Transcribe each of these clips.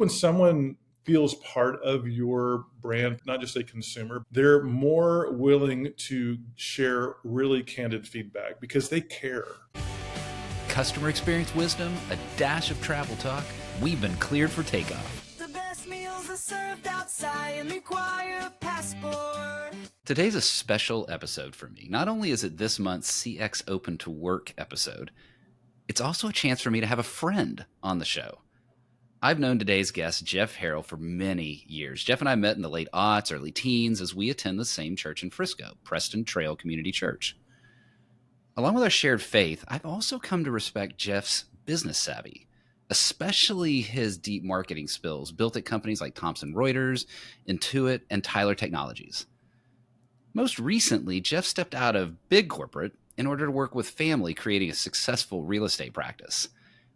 when someone feels part of your brand, not just a consumer, they're more willing to share really candid feedback because they care. Customer experience wisdom, a dash of travel talk. We've been cleared for takeoff. The best meals are served outside and require a passport. Today's a special episode for me. Not only is it this month's CX OpenToWork episode, it's also a chance for me to have a friend on the show. I've known today's guest, Jeff Harrell, for many years. Jeff and I met in the late aughts, early teens, as we attend the same church in Frisco, Preston Trail Community Church. Along with our shared faith, I've also come to respect Jeff's business savvy, especially his deep marketing skills built at companies like Thomson Reuters, Intuit, and Tyler Technologies. Most recently, Jeff stepped out of big corporate in order to work with family, creating a successful real estate practice.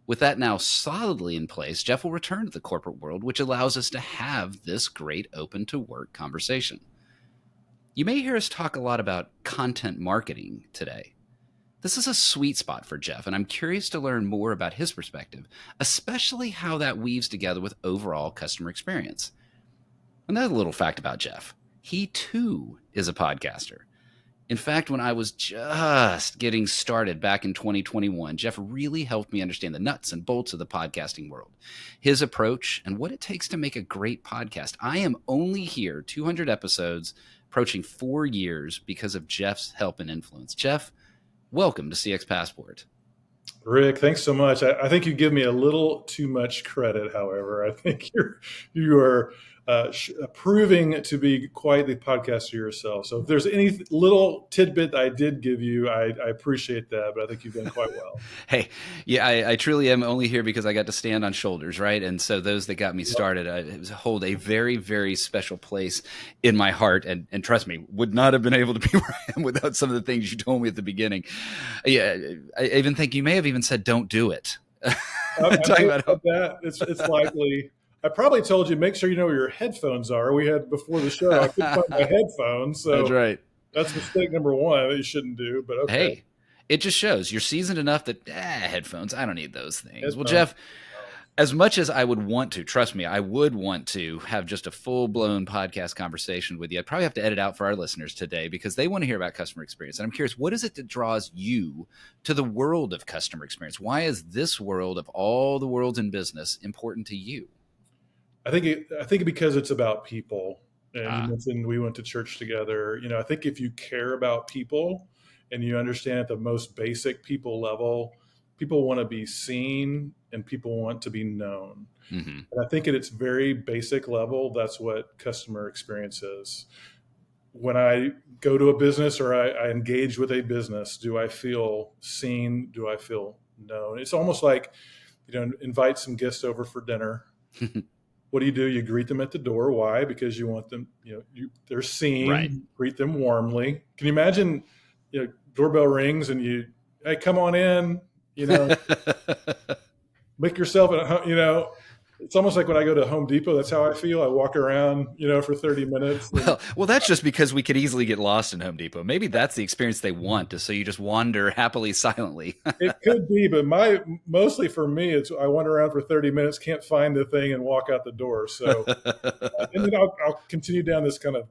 With that now solidly in place, Jeff will return to the corporate world, which allows us to have this great open to work conversation. You may hear us talk a lot about content marketing today. This is a sweet spot for Jeff, and I'm curious to learn more about his perspective, especially how that weaves together with overall customer experience. Another little fact about Jeff, he too is a podcaster. In fact, when I was just getting started back in 2021, Jeff really helped me understand the nuts and bolts of the podcasting world, his approach, and what it takes to make a great podcast. I am only here 200 episodes, approaching 4 years because of Jeff's help and influence. Jeff, welcome to CX Passport. Rick, thanks so much. I think you give me a little too much credit, however. I think you are proving to be quite the podcaster yourself. So if there's any little tidbit I did give you, I appreciate that, but I think you've done quite well. Hey, yeah, I truly am only here because I got to stand on shoulders, right? And so those that got me started hold a very, very special place in my heart. And trust me, would not have been able to be where I am without some of the things you told me at the beginning. Yeah, I even think you may have even said, don't do it. Talking about that, it's likely. I probably told you, make sure you know where your headphones are. We had before the show, I couldn't find my headphones. So that's right. That's mistake number one that you shouldn't do, but okay. Hey, it just shows you're seasoned enough that headphones, I don't need those things. Well, Jeff, as much as I would want to, trust me, I would want to have just a full-blown podcast conversation with you. I'd probably have to edit out for our listeners today because they want to hear about customer experience. And I'm curious, what is it that draws you to the world of customer experience? Why is this world of all the worlds in business important to you? I think because it's about people. And you mentioned we went to church together. I think if you care about people and you understand at the most basic people level, people want to be seen and people want to be known. Mm-hmm. And I think at its very basic level, that's what customer experience is. When I go to a business or I engage with a business, do I feel seen? Do I feel known? It's almost like, invite some guests over for dinner. What do? You greet them at the door. Why? Because you want them, they're seen, right. Greet them warmly. Can you imagine, doorbell rings and hey, come on in, make yourself at home, it's almost like when I go to Home Depot, that's how I feel. I walk around, for 30 minutes. Well, that's just because we could easily get lost in Home Depot. Maybe that's the experience they want, so you just wander happily, silently. It could be, but mostly for me, it's I wander around for 30 minutes, can't find the thing, and walk out the door. So, and then I'll continue down this kind of,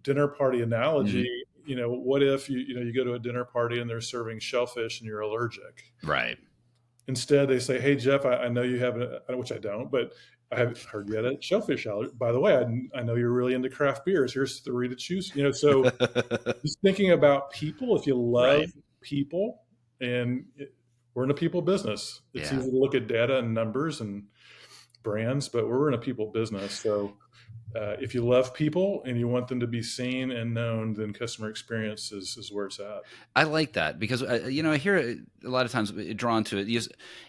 dinner party analogy. Mm-hmm. What if you go to a dinner party and they're serving shellfish and you're allergic? Right. Instead, they say, hey, Jeff, I know you have, which I don't, but I have heard you had a shellfish allergy. By the way, I know you're really into craft beers. Here's 3 to choose. So just thinking about people, if you love people, and we're in a people business. It's easy to look at data and numbers and brands, but we're in a people business. So if you love people and you want them to be seen and known, then customer experience is where it's at. I like that because, I hear a lot of times drawn to it.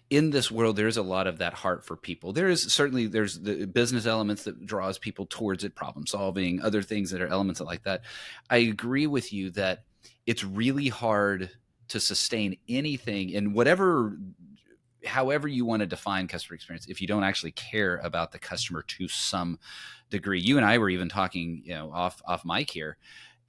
In this world, there is a lot of that heart for people. There's the business elements that draws people towards it, problem solving, other things that are elements like that. I agree with you that it's really hard to sustain anything in however you want to define customer experience if you don't actually care about the customer to some degree. You and I were even talking, off mic here,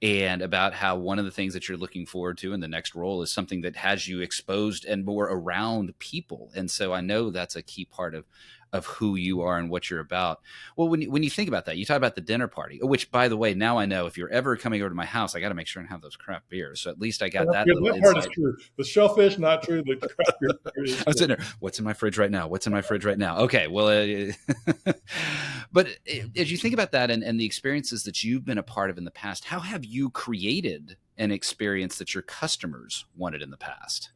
and about how one of the things that you're looking forward to in the next role is something that has you exposed and more around people. And so I know that's a key part of of who you are and what you're about. Well, when you think about that, you talk about the dinner party, which, by the way, now I know if you're ever coming over to my house, I got to make sure and have those craft beers. So at least I got that little That part is insight. true. The shellfish, not true. The craft beer part is I'm sitting there. What's in my fridge right now? What's in my fridge right now? Okay, well, but as you think about that and the experiences that you've been a part of in the past, how have you created an experience that your customers wanted in the past?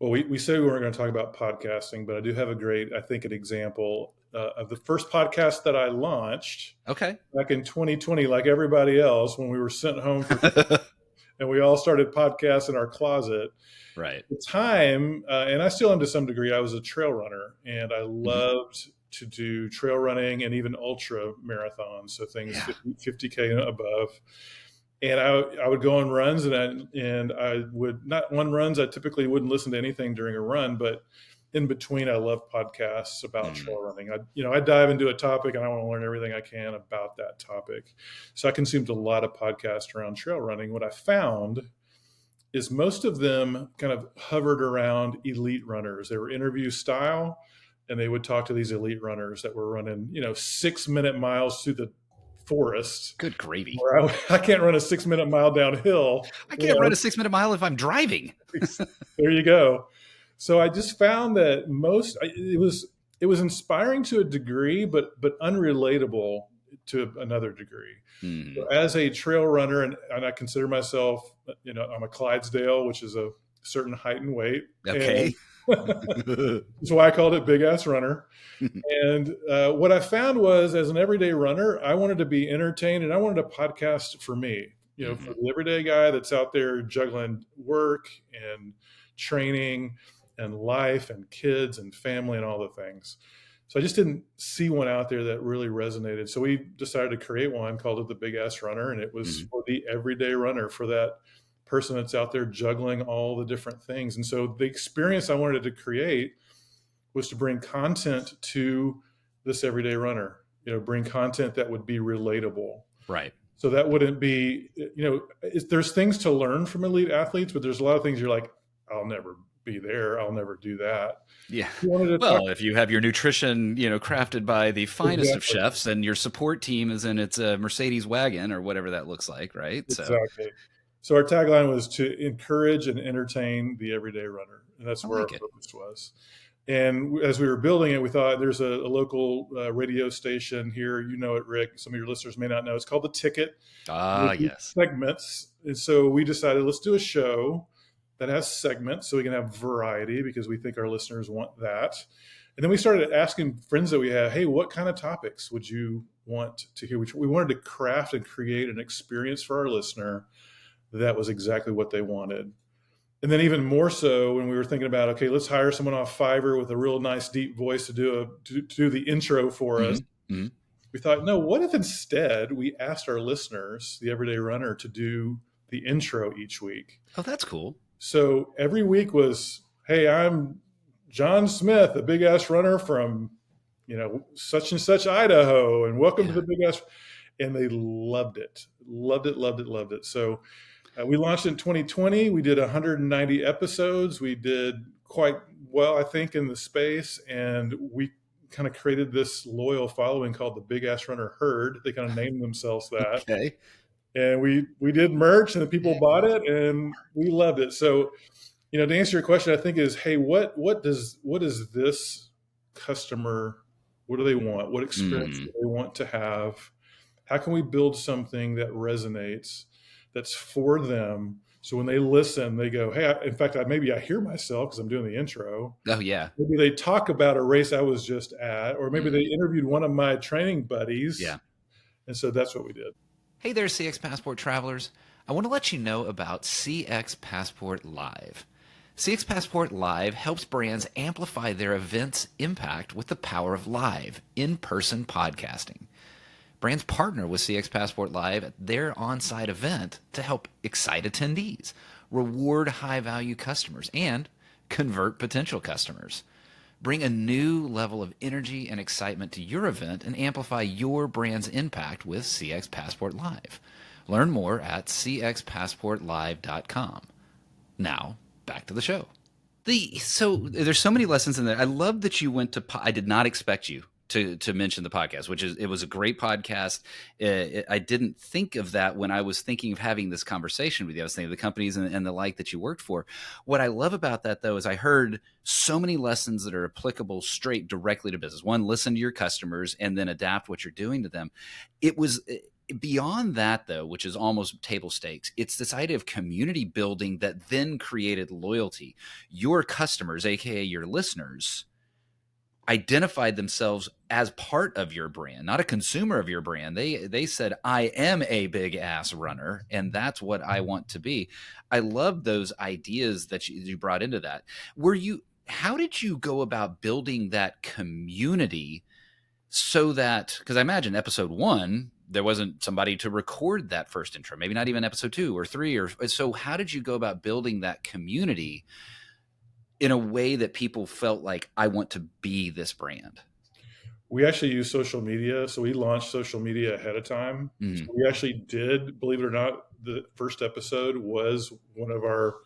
Well, we said we weren't going to talk about podcasting, but I do have I think, an example of the first podcast that I launched back in 2020, like everybody else, when we were sent home and we all started podcasts in our closet. Right. At the time, and I still am to some degree, I was a trail runner, and I loved to do trail running and even ultra marathons, so things 50K and above. And I would go on runs, and I would not run runs. I typically wouldn't listen to anything during a run, but in between, I love podcasts about trail running. I dive into a topic, and I want to learn everything I can about that topic. So I consumed a lot of podcasts around trail running. What I found is most of them kind of hovered around elite runners. They were interview style, and they would talk to these elite runners that were running, 6-minute miles through the forest. Good gravy. I can't run a 6-minute mile downhill. I can't run a 6-minute mile if I'm driving. There you go. So I just found that it was inspiring to a degree, but unrelatable to another degree. So as a trail runner, and I consider myself, I'm a Clydesdale, which is a certain height and weight. Okay. That's why I called it Big Ass Runner. And what I found was, as an everyday runner, I wanted to be entertained, and I wanted a podcast for me, for the everyday guy that's out there juggling work and training and life and kids and family and all the things. So I just didn't see one out there that really resonated. So we decided to create one, called it the Big Ass Runner. And it was for the everyday runner, for that person that's out there juggling all the different things. And so the experience I wanted to create was to bring content to this everyday runner, bring content that would be relatable. Right. So that wouldn't be, there's things to learn from elite athletes, but there's a lot of things you're like, I'll never be there. I'll never do that. Yeah. Well, if you have your nutrition, crafted by the finest of chefs, and your support team is in its Mercedes wagon or whatever that looks like, right? Exactly. So our tagline was to encourage and entertain the everyday runner. And that's where our focus was. And as we were building it, we thought there's a local radio station here. You know it, Rick. Some of your listeners may not know. It's called The Ticket. Yes. Segments. And so we decided, let's do a show that has segments so we can have variety, because we think our listeners want that. And then we started asking friends that we have, hey, what kind of topics would you want to hear? We wanted to craft and create an experience for our listener that was exactly what they wanted. And then even more so when we were thinking about, okay, let's hire someone off Fiverr with a real nice deep voice to do the intro for us. We thought, no, what if instead we asked our listeners, the everyday runner, to do the intro each week? Oh, that's cool. So every week was, hey, I'm John Smith, a Big Ass Runner from, such and such Idaho, and welcome to the Big Ass. And they loved it. Loved it. So we launched in 2020. We did 190 episodes. We did quite well, I think, in the space. And we kind of created this loyal following called the Big Ass Runner Herd. They kind of named themselves that. Okay. And we did merch, and the people bought it, and we loved it. So, to answer your question, I think is, hey, what is this customer, what do they want? What experience do they want to have? How can we build something that resonates, that's for them? So when they listen, they go, hey, in fact, maybe I hear myself because I'm doing the intro. Oh, yeah. Maybe they talk about a race I was just at, or maybe they interviewed one of my training buddies. Yeah. And so that's what we did. Hey there, CX Passport travelers. I want to let you know about CX Passport Live. CX Passport Live helps brands amplify their event's impact with the power of live, in-person podcasting. Brands partner with CX Passport Live at their on-site event to help excite attendees, reward high-value customers, and convert potential customers. Bring a new level of energy and excitement to your event and amplify your brand's impact with CX Passport Live. Learn more at cxpassportlive.com. Now, back to the show. So there's so many lessons in there. I love that you went to. I did not expect you to mention the podcast, which is, it was a great podcast. I didn't think of that when I was thinking of having this conversation with you. I was thinking of the companies and the like that you worked for. What I love about that, though, is I heard so many lessons that are applicable straight directly to business. One, listen to your customers and then adapt what you're doing to them. It was beyond that, though, which is almost table stakes. It's this idea of community building that then created loyalty. Your customers, aka your listeners, identified themselves as part of your brand, not a consumer of your brand. They said, I am a big ass runner, and that's what I want to be. I love those ideas that you brought into that. How did you go about building that community so that, because I imagine episode 1, there wasn't somebody to record that first intro, maybe not even episode 2 or 3, or so how did you go about building that community in a way that people felt like, I want to be this brand? We actually use social media. So we launched social media ahead of time. So we actually did, believe it or not, the first episode was one of our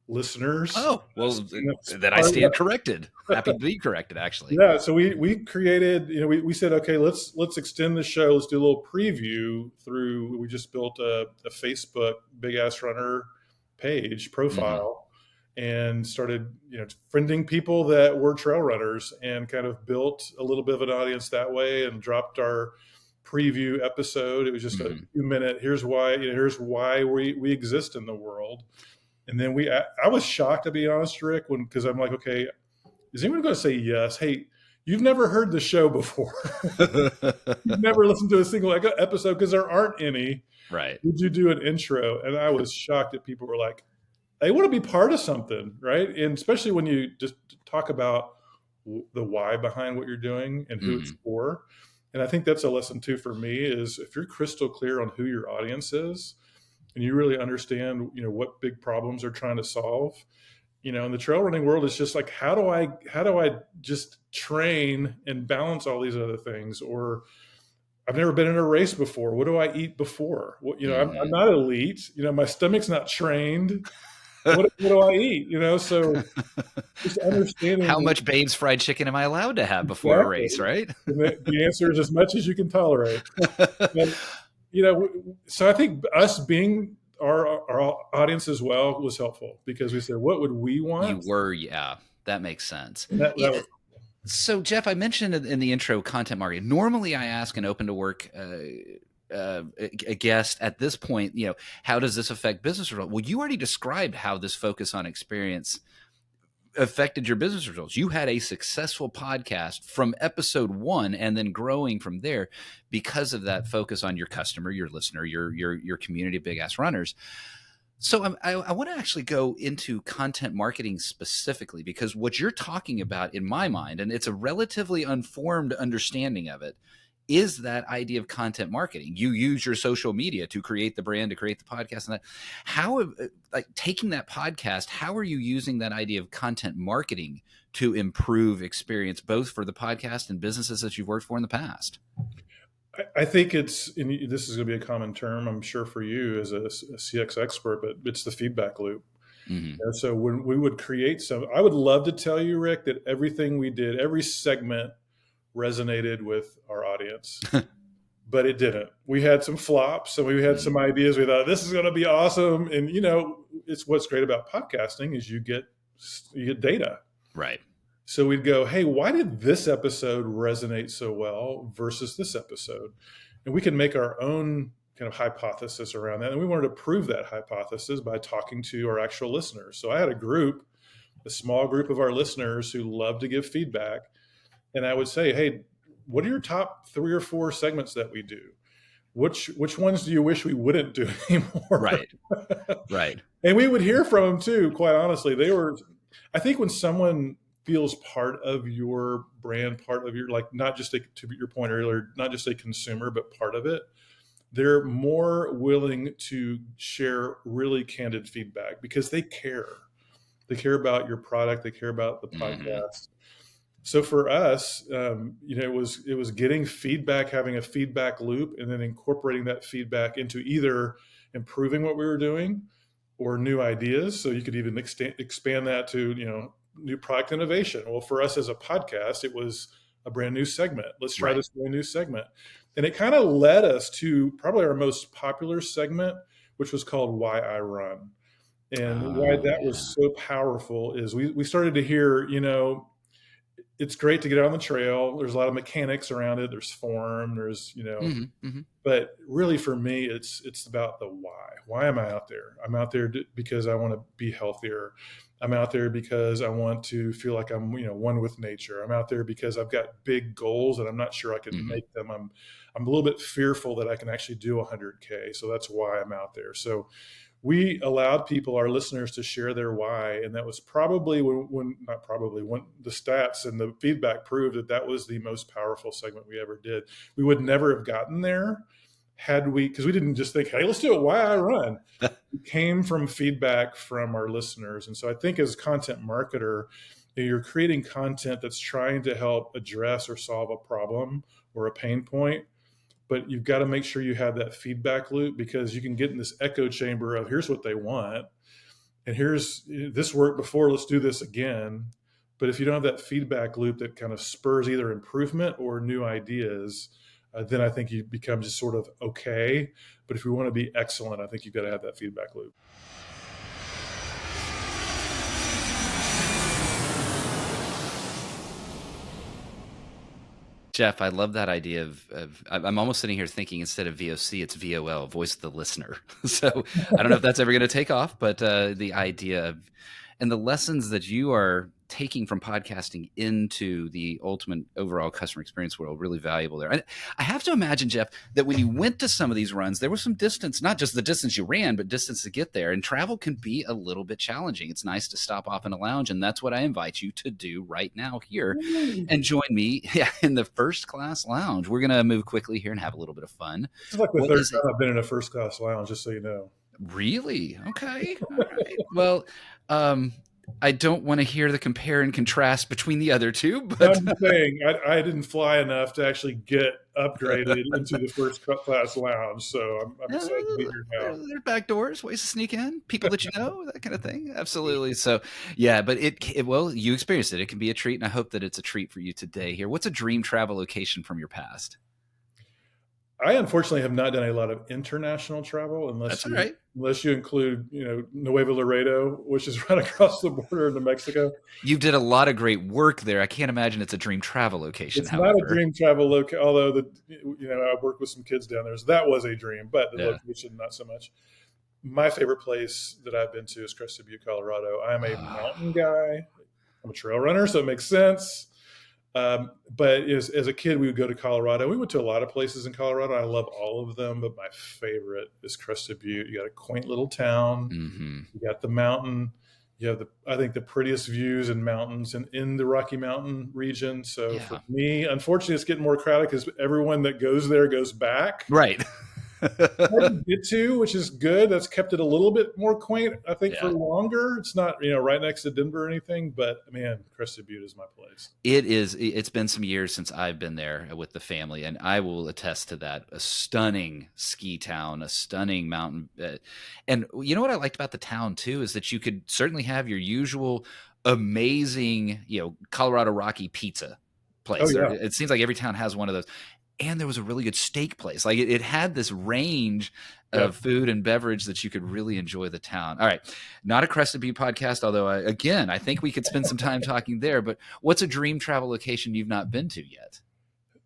listeners. Oh, well, then I stand corrected. Happy to be corrected, actually. Yeah. So we created, we said, okay, let's extend the show. Let's do a little preview through, we just built a Facebook Big Ass Runner page profile. And started, friending people that were trail runners, and kind of built a little bit of an audience that way, and dropped our preview episode. It was just a 2-minute, here's why we exist in the world. And then I was shocked, to be honest, Rick, because I'm like, okay, is anyone going to say yes? Hey, you've never heard the show before. You've never listened to a single episode, because there aren't any. Right. Did you do an intro? And I was shocked that people were like, they want to be part of something, right? And especially when you just talk about the why behind what you're doing and who it's for. And I think that's a lesson too for me, is if you're crystal clear on who your audience is, and you really understand, what big problems they're trying to solve. In the trail running world, it's just like, how do I just train and balance all these other things? Or I've never been in a race before. What do I eat before? I'm not elite. My stomach's not trained. What do I eat? So just understanding how much Babe's fried chicken am I allowed to have before a race, right? And the answer is as much as you can tolerate. And, so I think us being our audience as well was helpful, because we said, what would we want? Yeah, that makes sense. So Jeff, I mentioned in the intro content marketing. Normally I ask an OpenToWork a guest at this point, how does this affect business results? Well, you already described how this focus on experience affected your business results. You had a successful podcast from episode 1, and then growing from there because of that focus on your customer, your listener, your community of big ass runners. So I want to actually go into content marketing specifically, because what you're talking about, in my mind, and it's a relatively unformed understanding of it, is that idea of content marketing. You use your social media to create the brand, to create the podcast, and that. How, taking that podcast, how are you using that idea of content marketing to improve experience, both for the podcast and businesses that you've worked for in the past? I think this is going to be a common term, I'm sure, for you as a CX expert, but it's the feedback loop. So when we would create I would love to tell you, Rick, that everything we did, every segment, resonated with our audience, but it didn't. We had some flops, and we had some ideas. We thought, this is going to be awesome. And, it's what's great about podcasting is you get data. Right. So we'd go, hey, why did this episode resonate so well versus this episode? And we can make our own kind of hypothesis around that. And we wanted to prove that hypothesis by talking to our actual listeners. So I had a small group of our listeners who love to give feedback. And I would say, hey, what are your top 3 or 4 segments that we do? Which ones do you wish we wouldn't do anymore? Right. Right. And we would hear from them too, quite honestly. I think when someone feels part of your brand, part of your, not just to your point earlier, not just a consumer, but part of it, they're more willing to share really candid feedback, because they care. They care about your product. They care about the podcast. So for us, it was getting feedback, having a feedback loop, and then incorporating that feedback into either improving what we were doing or new ideas. So you could even expand that to, new product innovation. Well, for us as a podcast, it was a brand new segment. Let's try this brand new segment. And it kind of led us to probably our most popular segment, which was called Why I Run. And why that was so powerful is we started to hear, it's great to get out on the trail. There's a lot of mechanics around it. There's form, there's, but really for me, it's about the why. Why am I out there? I'm out there because I want to be healthier. I'm out there because I want to feel like I'm, one with nature. I'm out there because I've got big goals and I'm not sure I can make them. I'm a little bit fearful that I can actually do 100K. So that's why I'm out there. So we allowed people, our listeners, to share their why. And that was probably when the stats and the feedback proved that was the most powerful segment we ever did. We would never have gotten there because we didn't just think, hey, let's do it. Why I run. It came from feedback from our listeners. And so I think as a content marketer, you're creating content that's trying to help address or solve a problem or a pain point. But you've got to make sure you have that feedback loop, because you can get in this echo chamber of here's what they want. And here's this worked before, let's do this again. But if you don't have that feedback loop that kind of spurs either improvement or new ideas, then I think you become just sort of okay. But if you want to be excellent, I think you've got to have that feedback loop. Jeff, I love that idea of I'm almost sitting here thinking instead of VOC, it's VOL, voice of the listener. So I don't know if that's ever going to take off, but the idea of, and the lessons that you are taking from podcasting into the ultimate overall customer experience world, really valuable there. I have to imagine, Jeff, that when you went to some of these runs, there was some distance, not just the distance you ran, but distance to get there. And travel can be a little bit challenging. It's nice to stop off in a lounge. And that's what I invite you to do right now here and join me in the first class lounge. We're going to move quickly here and have a little bit of fun. It's like the third time I've been in a first class lounge, just so you know. Really? Okay. All right. Well, I don't want to hear the compare and contrast between the other two, but I'm saying I didn't fly enough to actually get upgraded into the first class lounge. So I'm excited to be here now. There are back doors, ways to sneak in, people that you know, that kind of thing. Absolutely. So yeah, but well, you experienced it. It can be a treat, and I hope that it's a treat for you today here. What's a dream travel location from your past? I unfortunately have not done a lot of international travel unless you include, Nuevo Laredo, which is right across the border into Mexico. You did a lot of great work there. I can't imagine it's a dream travel location. It's not a dream travel location, although I worked with some kids down there, so that was a dream, but the location not so much. My favorite place that I've been to is Crested Butte, Colorado. I'm a mountain guy. I'm a trail runner, so it makes sense. But as a kid, we would go to Colorado. We went to a lot of places in Colorado. I love all of them, but my favorite is Crested Butte. You got a quaint little town. Mm-hmm. You got the mountain. You have I think the prettiest views and mountains in the Rocky Mountain region. So for me, unfortunately, it's getting more crowded because everyone that goes there goes back. Right. Hard to get to, which is good. That's kept it a little bit more quaint, I think, for longer. It's not, right next to Denver or anything, but man, Crested Butte is my place. It is. It's been some years since I've been there with the family, and I will attest to that. A stunning ski town, a stunning mountain. And you know what I liked about the town too is that you could certainly have your usual amazing, Colorado Rocky pizza place. Oh, yeah. It seems like every town has one of those. And there was a really good steak place. Like it had this range of food and beverage that you could really enjoy the town. All right. Not a Crested Butte podcast, although I think we could spend some time talking there, but what's a dream travel location you've not been to yet?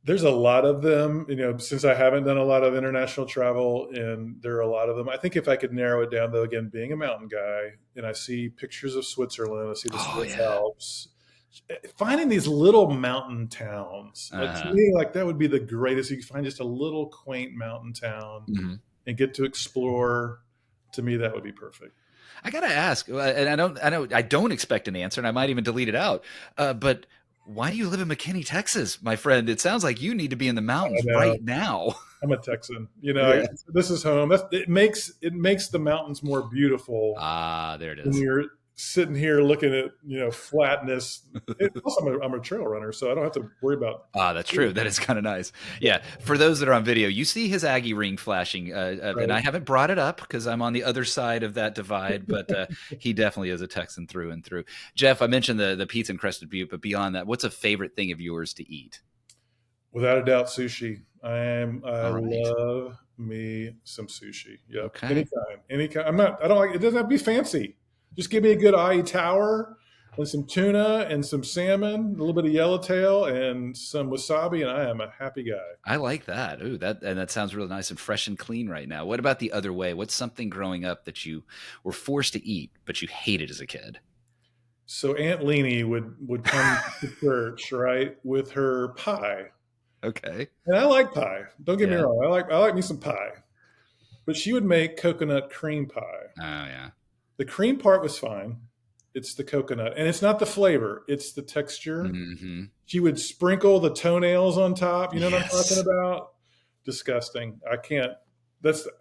There's a lot of them, since I haven't done a lot of international travel, and there are a lot of them. I think if I could narrow it down, though, again, being a mountain guy, and I see pictures of Switzerland, I see the Swiss Alps, finding these little mountain towns, to me, that would be the greatest. You can find just a little quaint mountain town and get to explore. To me, that would be perfect. I gotta ask, and I don't expect an answer, and I might even delete it out. But why do you live in McKinney, Texas, my friend? It sounds like you need to be in the mountains right now. I'm a Texan. This is home. It makes the mountains more beautiful. There it is. sitting here looking at, flatness. Also, I'm a trail runner, so I don't have to worry about. That's true. That is kind of nice. Yeah. For those that are on video, you see his Aggie ring flashing, and I haven't brought it up because I'm on the other side of that divide, but he definitely is a Texan through and through. Jeff, I mentioned the pizza and crusted butte, but beyond that, what's a favorite thing of yours to eat? Without a doubt, sushi. I All right. love me some sushi. Yep. Okay. Any kind. I don't like, it doesn't have to be fancy. Just give me a good IE tower and some tuna and some salmon, a little bit of yellowtail and some wasabi, and I am a happy guy. I like that. Ooh, that sounds really nice and fresh and clean right now. What about the other way? What's something growing up that you were forced to eat, but you hated as a kid? So Aunt Leanie would come to church, right, with her pie. Okay. And I like pie. Don't get me wrong. I like me some pie. But she would make coconut cream pie. Oh, yeah. The cream part was fine. It's the coconut. And it's not the flavor. It's the texture. Mm-hmm. She would sprinkle the toenails on top. You know what I'm talking about? Disgusting. I can't.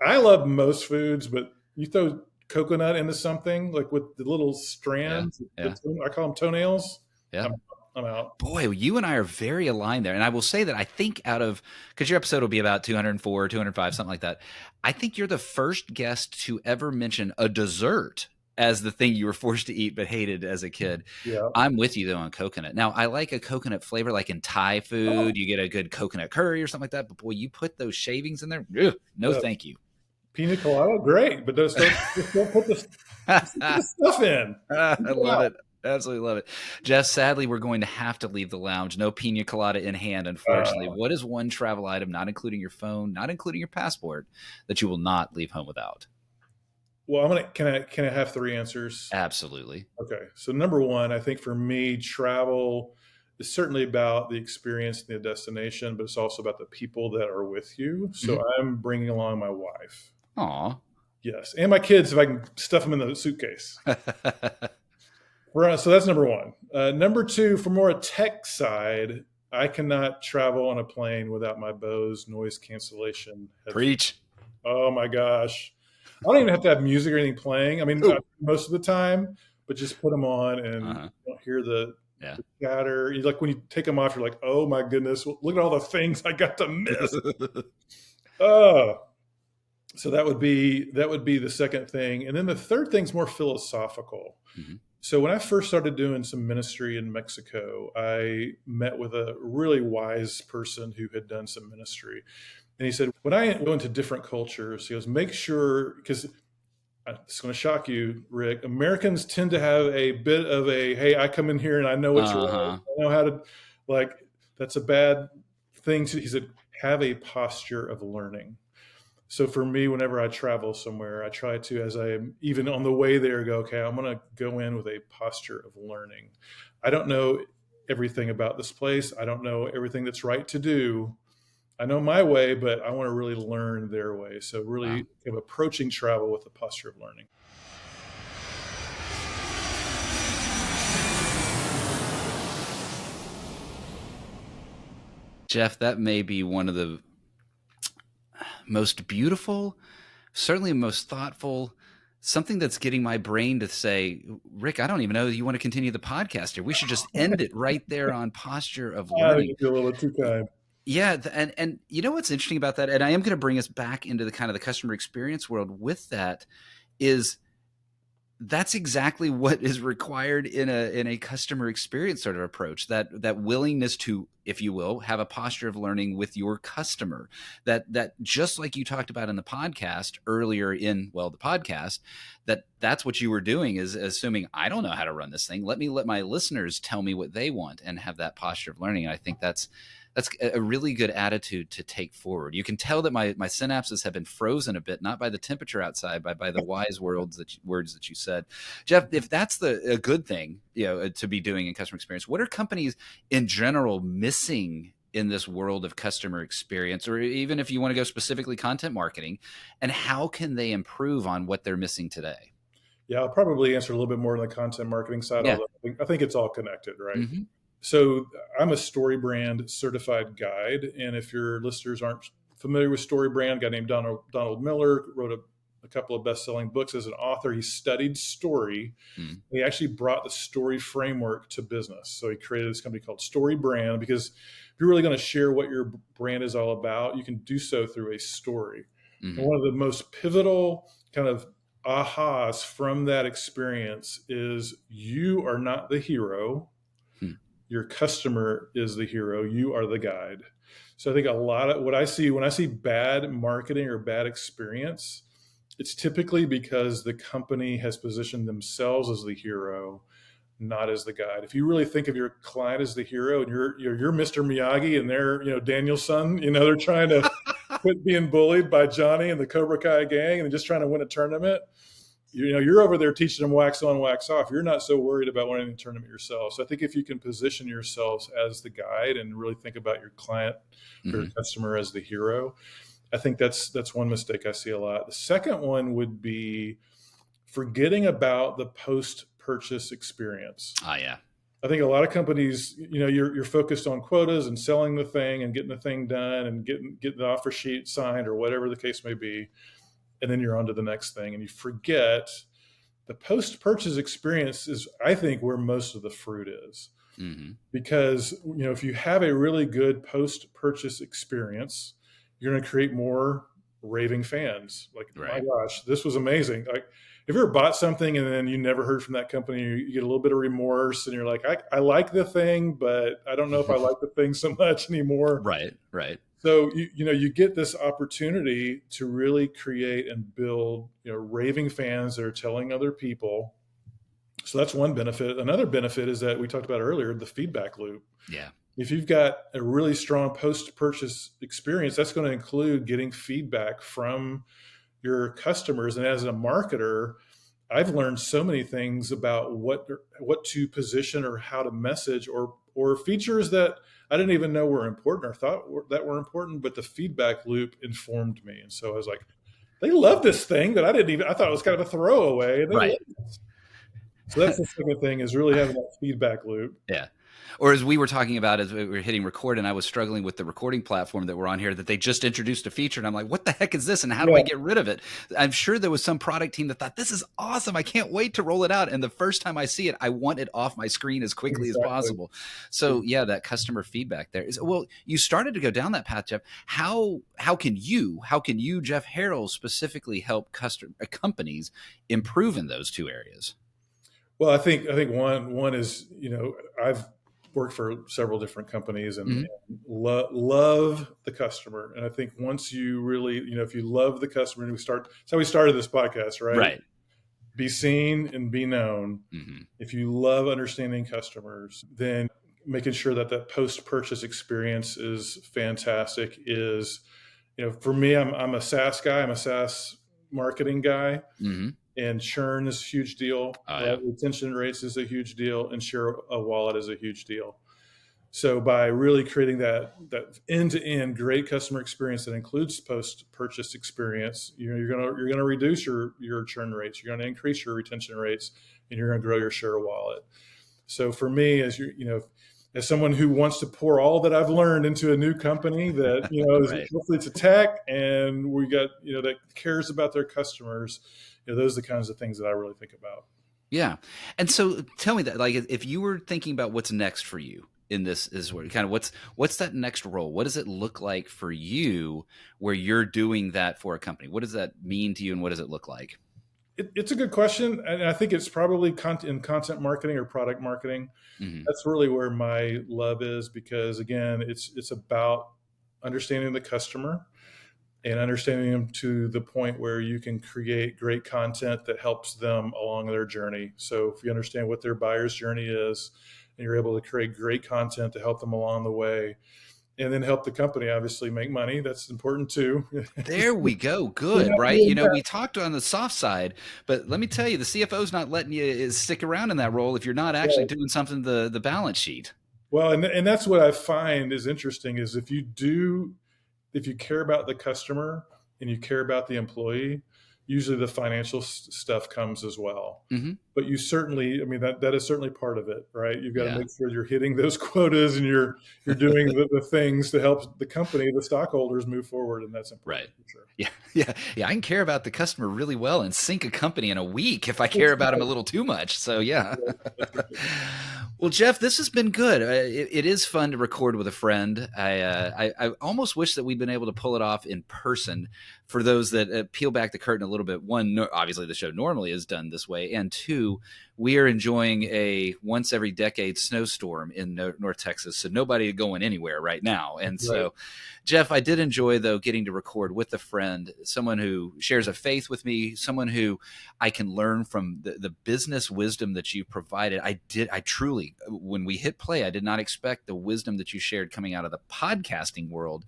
I love most foods, but you throw coconut into something, like with the little strands. Yeah. I call them toenails. Yeah. I'm out. Boy, you and I are very aligned there. And I will say that I think because your episode will be about 204, 205, something like that. I think you're the first guest to ever mention a dessert as the thing you were forced to eat but hated as a kid. Yeah. I'm with you, though, on coconut. Now, I like a coconut flavor, like in Thai food. You get a good coconut curry or something like that. But boy, you put those shavings in there. Ugh, no, thank you. Pina colada, great. But just don't put the stuff in. I love it. Absolutely love it. Jeff, sadly, we're going to have to leave the lounge. No pina colada in hand, unfortunately. What is one travel item, not including your phone, not including your passport, that you will not leave home without? Well, can I have three answers? Absolutely. Okay. So number one, I think for me, travel is certainly about the experience and the destination, but it's also about the people that are with you. So I'm bringing along my wife. Aw. Yes. And my kids, if I can stuff them in the suitcase. So that's number one. Number two, for more a tech side, I cannot travel on a plane without my Bose noise cancellation headphones. Preach. Oh my gosh. I don't even have to have music or anything playing. I mean, most of the time, but just put them on and you don't hear the chatter. Like when you take them off, you're like, oh my goodness, look at all the things I got to miss. So that would be the second thing. And then the third thing's more philosophical. Mm-hmm. So when I first started doing some ministry in Mexico, I met with a really wise person who had done some ministry. And he said, when I go into different cultures, he goes, make sure, because it's going to shock you, Rick, Americans tend to have a bit of a, hey, I come in here and I know what's wrong. I know how to, that's a bad thing. He said, have a posture of learning. So for me, whenever I travel somewhere, I try to, as I am even on the way there, go, okay, I'm going to go in with a posture of learning. I don't know everything about this place. I don't know everything that's right to do. I know my way, but I want to really learn their way. So really approaching travel with the posture of learning. Jeff, that may be one of the most beautiful, certainly most thoughtful, something that's getting my brain to say, Rick, I don't even know that you want to continue the podcast here. We should just end it right there on posture of learning. A little too kind. Yeah. And you know what's interesting about that? And I am going to bring us back into the kind of the customer experience world with that is that's exactly what is required in a customer experience sort of approach, that willingness to, if you will, have a posture of learning with your customer, that just like you talked about in the podcast earlier in, the podcast, that's what you were doing is assuming I don't know how to run this thing. Let my listeners tell me what they want and have that posture of learning. And I think that's a really good attitude to take forward. You can tell that my synapses have been frozen a bit, not by the temperature outside, but by the wise words that you said. Jeff, if that's a good thing, to be doing in customer experience, what are companies in general missing in this world of customer experience, or even if you want to go specifically content marketing, and how can they improve on what they're missing today? Yeah, I'll probably answer a little bit more on the content marketing side. Yeah. I think it's all connected, right? Mm-hmm. So I'm a StoryBrand certified guide. And if your listeners aren't familiar with StoryBrand, a guy named Donald Miller wrote a a couple of best-selling books as an author. He studied story. Mm. He actually brought the story framework to business. So he created this company called Story Brand, because if you're really going to share what your brand is all about, you can do so through a story. Mm-hmm. And one of the most pivotal kind of ahas from that experience is you are not the hero. Your customer is the hero. You are the guide. So I think a lot of what I see when I see bad marketing or bad experience, it's typically because the company has positioned themselves as the hero, not as the guide. If you really think of your client as the hero and you're Mr. Miyagi and they're, Daniel's son, they're trying to quit being bullied by Johnny and the Cobra Kai gang and just trying to win a tournament. You're over there teaching them wax on, wax off. You're not so worried about winning the tournament yourself. So I think if you can position yourselves as the guide and really think about your client or your customer as the hero, I think that's one mistake I see a lot. The second one would be forgetting about the post-purchase experience. Yeah. I think a lot of companies, you're focused on quotas and selling the thing and getting the thing done and getting the offer sheet signed or whatever the case may be. And then you're on to the next thing and you forget the post-purchase experience is, I think, where most of the fruit is. Mm-hmm. Because, if you have a really good post-purchase experience, you're going to create more raving fans. Like, right. My gosh, this was amazing. Like, if you ever bought something and then you never heard from that company, you get a little bit of remorse and you're like, I like the thing, but I don't know if I like the thing so much anymore. Right. So, you get this opportunity to really create and build, raving fans that are telling other people. So that's one benefit. Another benefit is that we talked about earlier, the feedback loop. Yeah. If you've got a really strong post-purchase experience, that's going to include getting feedback from your customers. And as a marketer, I've learned so many things about what to position or how to message or features that I didn't even know were important or thought that were important, but the feedback loop informed me. And so I was like, they love this thing that I thought it was kind of a throwaway. And they right. So that's the second thing, is really having that feedback loop. Yeah. Or as we were talking about as we were hitting record, and I was struggling with the recording platform that we're on here, that they just introduced a feature. And I'm like, what the heck is this? And how do I get rid of it? I'm sure there was some product team that thought, this is awesome. I can't wait to roll it out. And the first time I see it, I want it off my screen as quickly as possible. So yeah, that customer feedback there is, well, you started to go down that path, Jeff. How can you, Jeff Harrell, specifically help companies improve in those two areas? Well, I think one is, I've worked for several different companies and love the customer. And I think once you really, if you love the customer, and that's how we started this podcast, right? Right. Be seen and be known. Mm-hmm. If you love understanding customers, then making sure that post-purchase experience is fantastic is, for me, I'm a SaaS guy. I'm a SaaS marketing guy. Mm-hmm. And churn is a huge deal. Retention rates is a huge deal, and share a wallet is a huge deal. So by really creating that end-to-end great customer experience that includes post-purchase experience, you're gonna reduce your churn rates, you're gonna increase your retention rates, and you're gonna grow your share of wallet. So for me, as as someone who wants to pour all that I've learned into a new company that right. hopefully it's a tech and we got that cares about their customers. Those are the kinds of things that I really think about. Yeah. And so tell me that, like, if you were thinking about what's next for you in this is where kind of what's that next role? What does it look like for you where you're doing that for a company? What does that mean to you? And what does it look like? It's a good question. And I think it's probably in content marketing or product marketing. Mm-hmm. That's really where my love is, because again, it's about understanding the customer and understanding them to the point where you can create great content that helps them along their journey. So if you understand what their buyer's journey is, and you're able to create great content to help them along the way, and then help the company obviously make money, that's important too. There we go. Good, right? We talked on the soft side, but let me tell you, the CFO's not letting you stick around in that role if you're not actually doing something to the balance sheet. Well, and that's what I find is interesting is if you care about the customer and you care about the employee, usually the financial stuff comes as well. Mm-hmm. But you certainly, I mean, that is certainly part of it, right? You've got to Yeah. make sure you're hitting those quotas and you're doing the things to help the company, the stockholders move forward. And that's important. Right. For sure. Yeah. I can care about the customer really well and sink a company in a week if I care about him a little too much. So yeah. Well, Jeff, this has been good. It is fun to record with a friend. I almost wish that we'd been able to pull it off in person. For those that peel back the curtain a little bit, one, obviously the show normally is done this way, and two, we are enjoying a once every decade snowstorm in North Texas, so nobody going anywhere right now. And so, Jeff, I did enjoy, though, getting to record with a friend, someone who shares a faith with me, someone who I can learn from the business wisdom that you provided. I truly, when we hit play, I did not expect the wisdom that you shared coming out of the podcasting world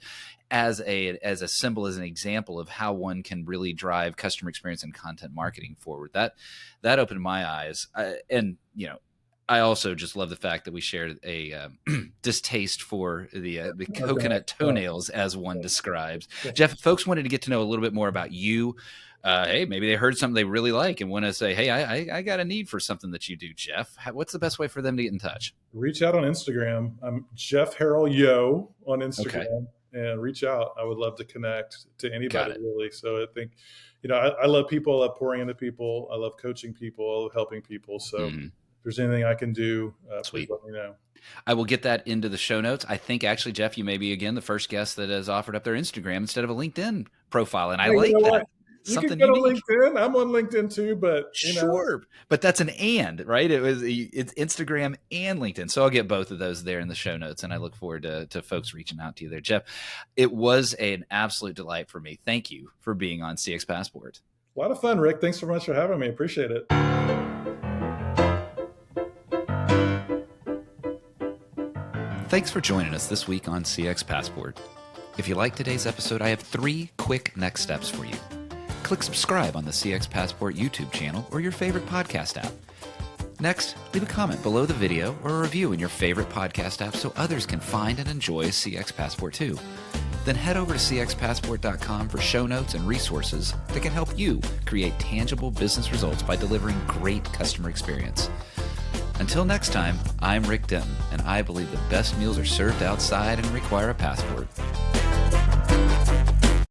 as a symbol, as an example of how one can really drive customer experience and content marketing forward. That opened my eyes. I also just love the fact that we shared a distaste for the coconut toenails, as one describes. Jeff, if folks wanted to get to know a little bit more about you, hey, maybe they heard something they really like and want to say, hey, I got a need for something that you do, Jeff. What's the best way for them to get in touch? Reach out on Instagram. I'm Jeff Harrell Yo on Instagram. Okay. And reach out. I would love to connect to anybody, really. So I think, I love people. I love pouring into people. I love coaching people. I love helping people. So if there's anything I can do, please let me know. I will get that into the show notes. I think actually, Jeff, you may be again the first guest that has offered up their Instagram instead of a LinkedIn profile, and I like that. You can go to LinkedIn. I'm on LinkedIn too, but sure. But that's an and, right? It's Instagram and LinkedIn. So I'll get both of those there in the show notes, and I look forward to folks reaching out to you there, Jeff. It was an absolute delight for me. Thank you for being on CX Passport. A lot of fun, Rick. Thanks so much for having me. Appreciate it. Thanks for joining us this week on CX Passport. If you like today's episode, I have 3 quick next steps for you. Click subscribe on the CX Passport YouTube channel or your favorite podcast app. Next, leave a comment below the video or a review in your favorite podcast app so others can find and enjoy CX Passport too. Then head over to cxpassport.com for show notes and resources that can help you create tangible business results by delivering great customer experience. Until next time, I'm Rick Denton, and I believe the best meals are served outside and require a passport.